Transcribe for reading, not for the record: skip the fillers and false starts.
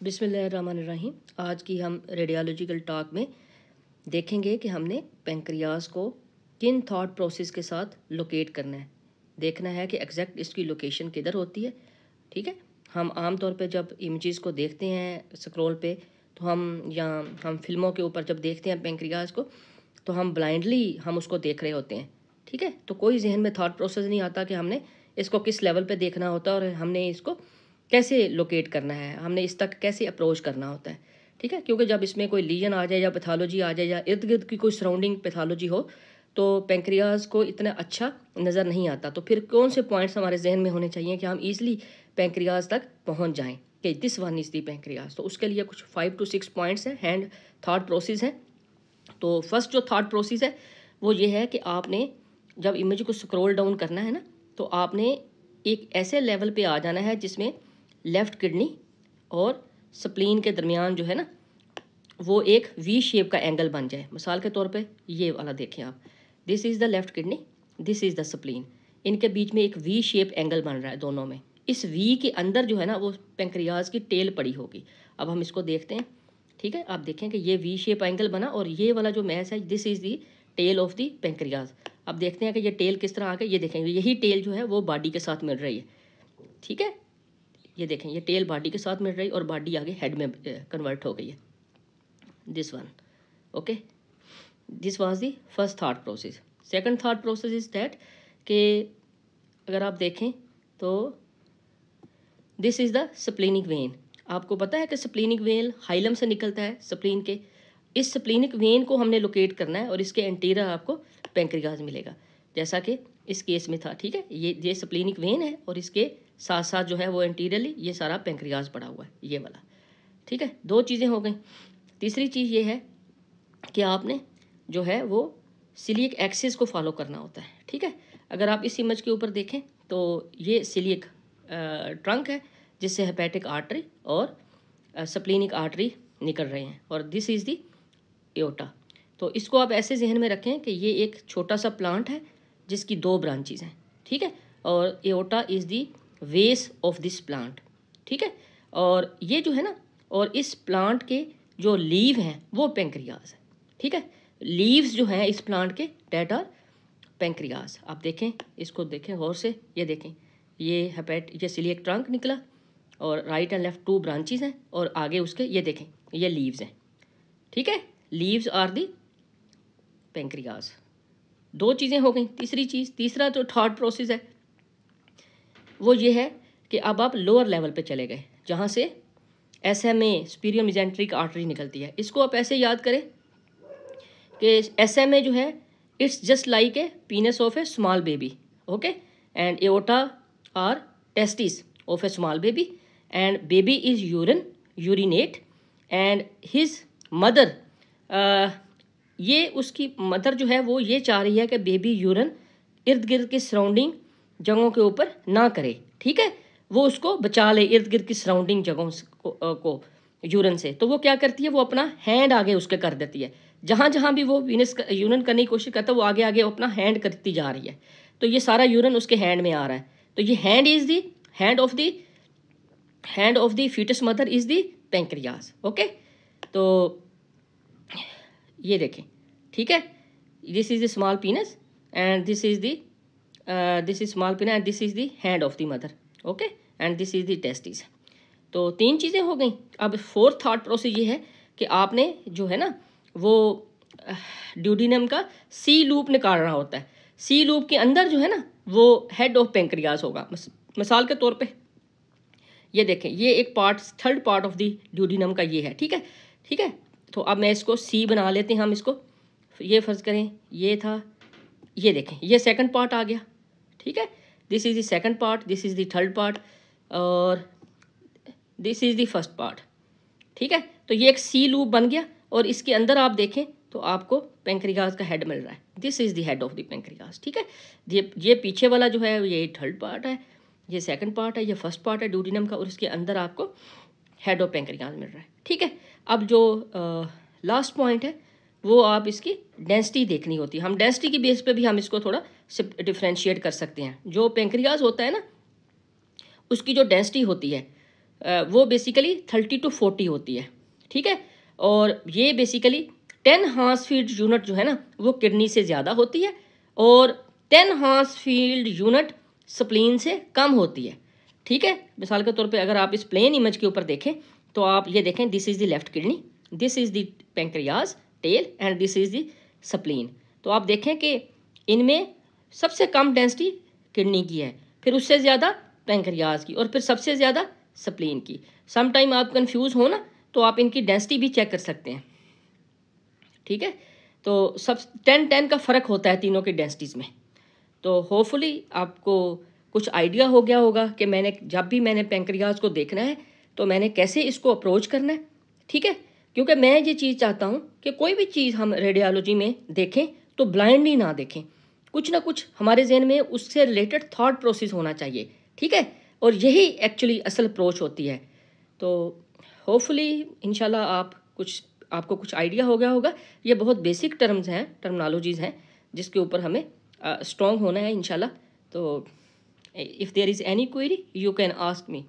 बिस्मिल्लाहिर्रहमानिर्रहीम। आज की हम रेडियोलॉजिकल टॉक में देखेंगे कि हमने पेंक्रियाज को किन थॉट प्रोसेस के साथ लोकेट करना है। देखना है कि एग्जैक्ट इसकी लोकेशन किधर होती है। ठीक है, हम आम तौर पे जब इमेजेस को देखते हैं स्क्रॉल पे, तो हम फिल्मों के ऊपर जब देखते हैं पेंक्रियाज को, तो हम ब्लाइंडली हम उसको देख रहे होते हैं। ठीक है, तो कोई जहन में थॉट प्रोसेस नहीं आता कि हमने इसको किस लेवल पे देखना होता है और हमने इसको कैसे लोकेट करना है, हमने इस तक कैसे अप्रोच करना होता है। ठीक है, क्योंकि जब इसमें कोई लीजन आ जाए या पैथोलॉजी आ जाए या इर्द गिर्द की कोई सराउंडिंग पैथोलॉजी हो, तो पेंक्रियाज को इतना अच्छा नज़र नहीं आता। तो फिर कौन से पॉइंट्स हमारे जहन में होने चाहिए कि हम ईजिली पेंक्रियाज तक पहुंच जाएं कि this one is the pancreas. तो उसके लिए कुछ 5 to 6 पॉइंट्स हैं, हैंड थाट प्रोसेस हैं। तो फर्स्ट जो थाट प्रोसेस है वो ये है कि आपने जब इमेज को स्क्रॉल डाउन करना है ना, तो आपने एक ऐसे लेवल पे आ जाना है जिसमें लेफ़्ट किडनी और स्प्लीन के दरमियान जो है ना, वो एक वी शेप का एंगल बन जाए। मिसाल के तौर पे ये वाला देखें आप, this is the left kidney, this is the spleen, इनके बीच में एक वी शेप एंगल बन रहा है दोनों में। इस वी के अंदर जो है ना, वो पेंक्रियाज की टेल पड़ी होगी। अब हम इसको देखते हैं। ठीक है, आप देखें कि ये वी शेप एंगल बना और ये वाला जो मैस है, this is the tail of the pancreas. अब देखते हैं कि ये टेल किस तरह आ गई। ये देखेंगे, यही टेल जो है वो बॉडी के साथ मिल रही है। ठीक है, ये देखें, ये टेल बॉडी के साथ मिल रही है और बॉडी आगे हेड में कन्वर्ट हो गई है, this one. Okay, this was the first thought process. Second thought process is that कि अगर आप देखें तो this is the splenic when. आपको पता है कि स्प्लीनिक वेन हाइलम से निकलता है स्प्लीन के। इस स्प्लीनिक वेन को हमने लोकेट करना है और इसके एंटीरियर आपको पेंक्रियाज मिलेगा, जैसा कि इस केस में था। ठीक है, ये स्प्लीनिक वेन है और इसके साथ साथ जो है वो एंटीरियरली ये सारा पेंक्रियाज पड़ा हुआ है, ये वाला। ठीक है, दो चीज़ें हो गई। तीसरी चीज़ ये है कि आपने जो है वो सिलियक एक्सिस को फॉलो करना होता है। ठीक है, अगर आप इस इमेज के ऊपर देखें तो ये सिलियक ट्रंक है जिससे हेपेटिक आर्टरी और स्प्लीनिक आर्टरी निकल रहे हैं, और दिस इज़ दी एओर्टा। तो इसको आप ऐसे जहन में रखें कि ये एक छोटा सा प्लांट है जिसकी दो ब्रांचेज हैं। ठीक है, और एओर्टा इज़ दी वेस ऑफ दिस प्लांट। ठीक है, और ये जो है ना, और इस प्लांट के जो लीव हैं वो पेंक्रियाज है। ठीक है, लीव्स जो हैं इस प्लांट के डेट आर पेंक्रियाज। आप देखें, इसको देखें गौर से, ये देखें, ये सिलियक ट्रंक निकला और राइट एंड लेफ्ट 2 ब्रांचेस हैं और आगे उसके ये देखें, ये लीव्स हैं। ठीक है, लीव्स आर दी पेंक्रियाज। दो चीज़ें हो गई। तीसरा जो थॉट प्रोसेस है वो ये है कि अब आप लोअर लेवल पे चले गए, जहाँ से SMA सुपीरियर मेजेंट्रिक आर्टरी निकलती है। इसको आप ऐसे याद करें कि SMA जो है, it's just like a penis of a small baby. Okay, and aorta are testis of a small baby, and baby is urinate and his mother, ये उसकी मदर जो है वो ये चाह रही है कि बेबी यूरिन इर्द गिर्द की सराउंडिंग जगहों के ऊपर ना करे। ठीक है, वो उसको बचा ले इर्द गिर्द की सराउंडिंग जगहों को यूरिन से। तो वो क्या करती है, वो अपना हैंड आगे उसके कर देती है। जहाँ जहाँ भी वो यूरिन करने की कोशिश करता है, वो आगे आगे अपना हैंड करती जा रही है। तो ये सारा यूरिन उसके हैंड में आ रहा है। तो ये hand is the hand of the fetus mother is the pancreas. Okay, तो ये देखें। ठीक है, this is the small penis and this is small penis and this is the hand of the mother. Okay, and this is the testis. तो 3 चीज़ें हो गई। अब फोर्थ थॉट प्रोसेस ये है कि आपने जो है ना वो ड्यूडिनम का सी लूप निकालना होता है। सी लूप के अंदर जो है ना वो हेड ऑफ पेंक्रियाज होगा। मिसाल के तौर पे ये देखें, ये एक part, third part of the duodenum का ये है। ठीक है, ठीक है, तो अब मैं इसको सी बना लेते हैं हम इसको। ये फर्ज करें ये था, ये देखें, ये सेकंड पार्ट आ गया। ठीक है, this is the second part, this is the third part और this is the first part. ठीक है, तो ये एक सी लूप बन गया और इसके अंदर आप देखें तो आपको पेंक्रियाज का हेड मिल रहा है। This is the head of the pancreas. ठीक है, ये पीछे वाला जो है ये थर्ड पार्ट है, ये सेकंड पार्ट है, ये फर्स्ट पार्ट है ड्यूडिनम का, और इसके अंदर आपको हेड ऑफ पेंक्रियाज मिल रहा है। ठीक है, अब जो लास्ट पॉइंट है वो आप इसकी डेंसिटी देखनी होती है। हम डेंसिटी की बेस पे भी हम इसको थोड़ा डिफ्रेंशिएट कर सकते हैं। जो पेंक्रियाज होता है ना, उसकी जो डेंसिटी होती है वो बेसिकली 30 to 40 होती है, ठीक है। और ये बेसिकली 10 हार्स फील्ड यूनिट जो है ना वो किडनी से ज़्यादा होती है और 10 हार्स फील्ड यूनिट स्प्लीन से कम होती है, ठीक है। मिसाल के तौर पे अगर आप इस प्लेन इमेज के ऊपर देखें तो आप ये देखें, this is the left kidney, this is the pancreas tail and this is the spleen. तो आप देखें कि इनमें सबसे कम डेंसिटी किडनी की है, फिर उससे ज़्यादा पेंक्रियाज की और फिर सबसे ज़्यादा स्प्लीन की। सम टाइम आप कंफ्यूज हो ना तो आप इनकी डेंसिटी भी चेक कर सकते हैं, ठीक है। तो सब 10-10 का फ़र्क होता है तीनों की डेंसिटीज़ में। तो होपफुली आपको कुछ आइडिया हो गया होगा कि जब भी मैंने पेंक्रियाज को देखना है तो मैंने कैसे इसको अप्रोच करना है, ठीक है। क्योंकि मैं ये चीज़ चाहता हूँ कि कोई भी चीज़ हम रेडियोलॉजी में देखें तो ब्लाइंडली ना देखें, कुछ ना कुछ हमारे जहन में उससे रिलेटेड थॉट प्रोसेस होना चाहिए, ठीक है। और यही एक्चुअली असल अप्रोच होती है। तो होपफुली इंशाल्लाह आपको कुछ आइडिया हो गया होगा। ये बहुत बेसिक टर्म्स हैं, टर्मिनोलॉजीज़ हैं जिसके ऊपर हमें स्ट्रॉन्ग होना है इंशाल्लाह। तो if there is any query you can ask me.